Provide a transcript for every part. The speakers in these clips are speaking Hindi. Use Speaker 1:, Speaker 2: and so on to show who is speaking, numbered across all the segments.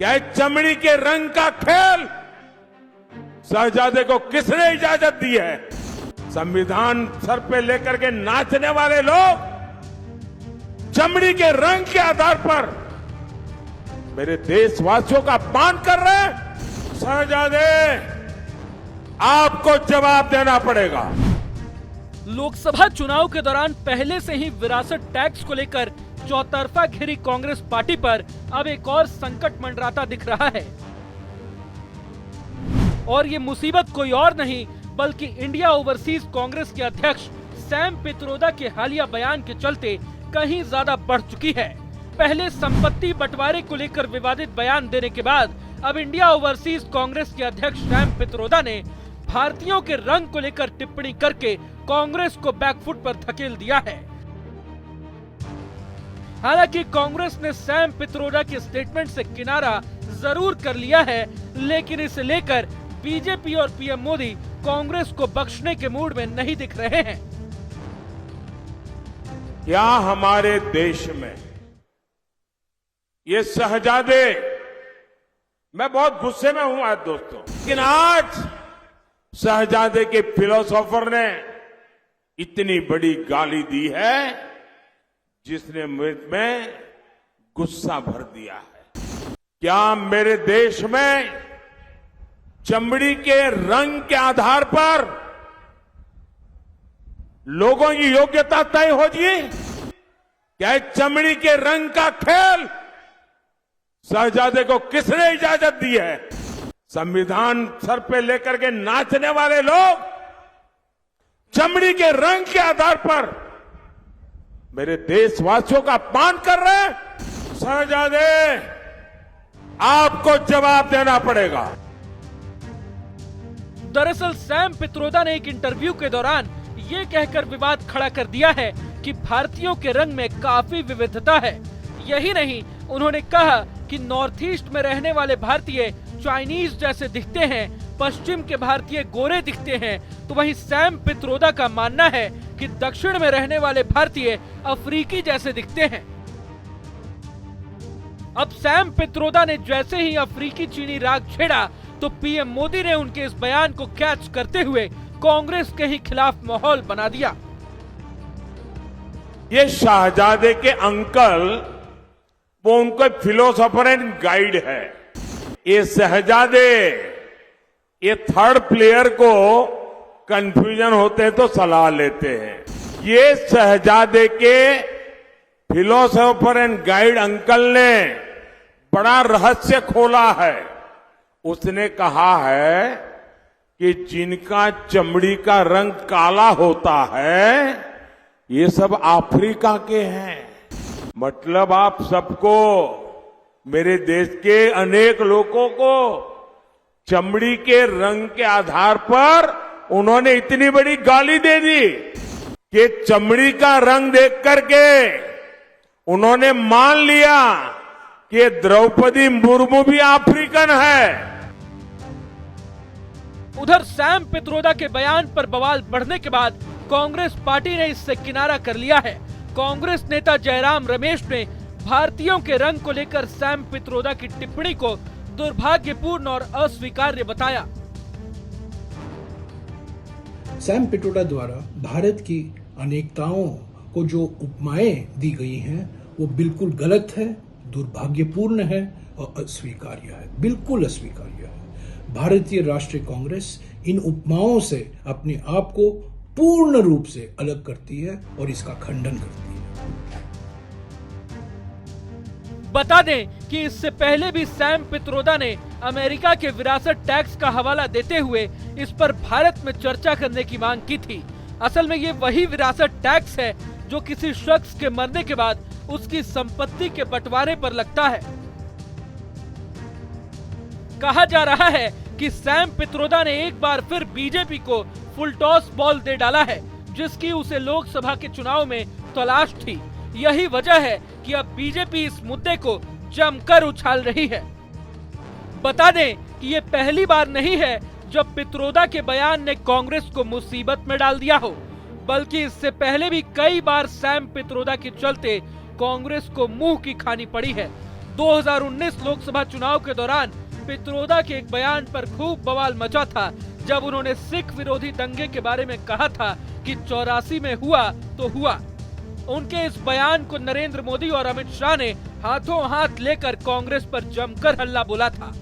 Speaker 1: क्या इस चमड़ी के रंग का खेल शहजादे को किसने इजाजत दी है? संविधान सर पे लेकर के नाचने वाले लोग चमड़ी के रंग के आधार पर मेरे देशवासियों का अपमान कर रहे हैं। शहजादे, आपको जवाब देना पड़ेगा।
Speaker 2: लोकसभा चुनाव के दौरान पहले से ही विरासत टैक्स को लेकर चौतरफा घिरी कांग्रेस पार्टी पर अब एक और संकट मंडराता दिख रहा है। और ये मुसीबत कोई और नहीं बल्कि इंडिया ओवरसीज कांग्रेस के अध्यक्ष सैम पित्रोदा के हालिया बयान के चलते कहीं ज्यादा बढ़ चुकी है। पहले संपत्ति बंटवारे को लेकर विवादित बयान देने के बाद अब इंडिया ओवरसीज कांग्रेस के अध्यक्ष सैम पित्रोदा ने भारतीयों के रंग को लेकर टिप्पणी करके कांग्रेस को बैकफुट पर धकेल दिया है। हालांकि कांग्रेस ने सैम पित्रोदा के स्टेटमेंट से किनारा जरूर कर लिया है, लेकिन इसे लेकर बीजेपी और पीएम मोदी कांग्रेस को बख्शने के मूड में नहीं दिख रहे हैं।
Speaker 1: क्या हमारे देश में ये शहजादे, मैं बहुत गुस्से में हूं आज दोस्तों, लेकिन आज शहजादे के फिलोसोफर ने इतनी बड़ी गाली दी है जिसने में गुस्सा भर दिया है। क्या मेरे देश में चमड़ी के रंग के आधार पर लोगों की योग्यता तय होगी? क्या इस चमड़ी के रंग का खेल शहजादे को किसने इजाजत दी है? संविधान सर पे लेकर के नाचने वाले लोग चमड़ी के रंग के आधार पर मेरे देशवासियों का अपमान कर रहे हैं। शहजादे, आपको जवाब देना पड़ेगा।
Speaker 2: दरअसल सैम पित्रोदा ने एक इंटरव्यू के दौरान ये कहकर विवाद खड़ा कर दिया है कि भारतीयों के रंग में काफी विविधता है। यही नहीं, उन्होंने कहा कि नॉर्थ ईस्ट में रहने वाले भारतीय चाइनीज जैसे दिखते हैं, पश्चिम के भारतीय गोरे दिखते हैं, तो वहीं सैम पित्रोदा का मानना है कि दक्षिण में रहने वाले भारतीय अफ्रीकी जैसे दिखते हैं। अब सैम पित्रोदा ने जैसे ही अफ्रीकी चीनी राग छेड़ा तो पीएम मोदी ने उनके इस बयान को कैच करते हुए कांग्रेस के ही खिलाफ माहौल बना दिया।
Speaker 1: ये शहजादे के अंकल, वो उनका फिलोसोफर एंड गाइड है। ये शहजादे, ये थर्ड प्लेयर को कंफ्यूजन होते हैं तो सलाह लेते हैं। ये शहजादे के फिलोसोफर एंड गाइड अंकल ने बड़ा रहस्य खोला है। उसने कहा है कि जिनका चमड़ी का रंग काला होता है ये सब अफ्रीका के हैं। मतलब आप सबको, मेरे देश के अनेक लोगों को चमड़ी के रंग के आधार पर उन्होंने इतनी बड़ी गाली दे दी कि चमड़ी का रंग देख करके उन्होंने मान लिया कि द्रौपदी मुर्मू भी अफ्रीकन है।
Speaker 2: उधर सैम पित्रोदा के बयान पर बवाल बढ़ने के बाद कांग्रेस पार्टी ने इससे किनारा कर लिया है। कांग्रेस नेता जयराम रमेश ने भारतीयों के रंग को लेकर सैम पित्रोदा की टिप्पणी को दुर्भाग्यपूर्ण और अस्वीकार्य बताया।
Speaker 3: सैम पित्रोदा द्वारा भारत की अनेकताओं को जो उपमाएं दी गई हैं वो बिल्कुल गलत है, दुर्भाग्यपूर्ण है और अस्वीकार्य है, बिल्कुल अस्वीकार्य है। भारतीय राष्ट्रीय कांग्रेस इन उपमाओं से अपने आप को पूर्ण रूप से अलग करती है और इसका खंडन करती है।
Speaker 2: बता दें कि इससे पहले भी सैम पित्रोदा ने अमेरिका के विरासत टैक्स का हवाला देते हुए इस पर भारत में चर्चा करने की मांग की थी। असल में ये वही विरासत टैक्स है जो किसी शख्स के मरने के बाद उसकी संपत्ति के बंटवारे पर लगता है। कहा जा रहा है कि सैम पित्रोदा ने एक बार फिर बीजेपी को फुल टॉस बॉल दे डाला है, जिसकी उसे लोकसभा के चुनाव में तलाश थी। यही वजह है कि अब बीजेपी इस मुद्दे को जमकर उछाल रही है। बता दें कि ये पहली बार नहीं है जब पित्रोदा के बयान ने कांग्रेस को मुसीबत में डाल दिया हो, बल्कि इससे पहले भी कई बार सैम पित्रोदा के चलते कांग्रेस को मुंह की खानी पड़ी है। 2019 लोकसभा चुनाव के दौरान पित्रोदा के एक बयान पर खूब बवाल मचा था, जब उन्होंने सिख विरोधी दंगे के बारे में कहा था कि 84 में हुआ तो हुआ। उनके इस बयान को नरेंद्र मोदी और अमित शाह ने हाथों हाथ लेकर कांग्रेस पर जमकर हल्ला बोला था।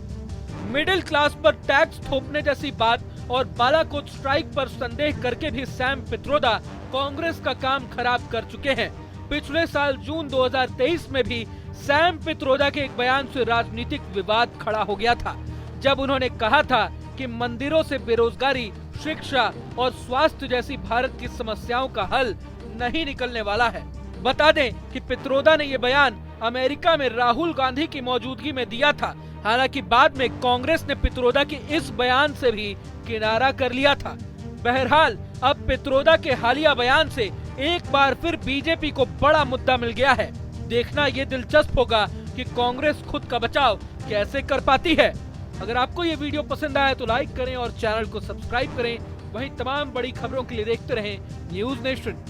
Speaker 2: मिडिल क्लास पर टैक्स थोपने जैसी बात और बालाकोट स्ट्राइक पर संदेह करके भी सैम पित्रोदा कांग्रेस का काम खराब कर चुके हैं। पिछले साल जून 2023 में भी सैम पित्रोदा के एक बयान से राजनीतिक विवाद खड़ा हो गया था, जब उन्होंने कहा था कि मंदिरों से बेरोजगारी, शिक्षा और स्वास्थ्य जैसी भारत की समस्याओं का हल नहीं निकलने वाला है। बता दें कि पित्रोदा ने ये बयान अमेरिका में राहुल गांधी की मौजूदगी में दिया था। हालांकि बाद में कांग्रेस ने पित्रोदा के इस बयान से भी किनारा कर लिया था। बहरहाल अब पित्रोदा के हालिया बयान से एक बार फिर बीजेपी को बड़ा मुद्दा मिल गया है। देखना ये दिलचस्प होगा कि कांग्रेस खुद का बचाव कैसे कर पाती है। अगर आपको ये वीडियो पसंद आया तो लाइक करें और चैनल को सब्सक्राइब करें। वहीं तमाम बड़ी खबरों के लिए देखते रहें न्यूज़ नेशन।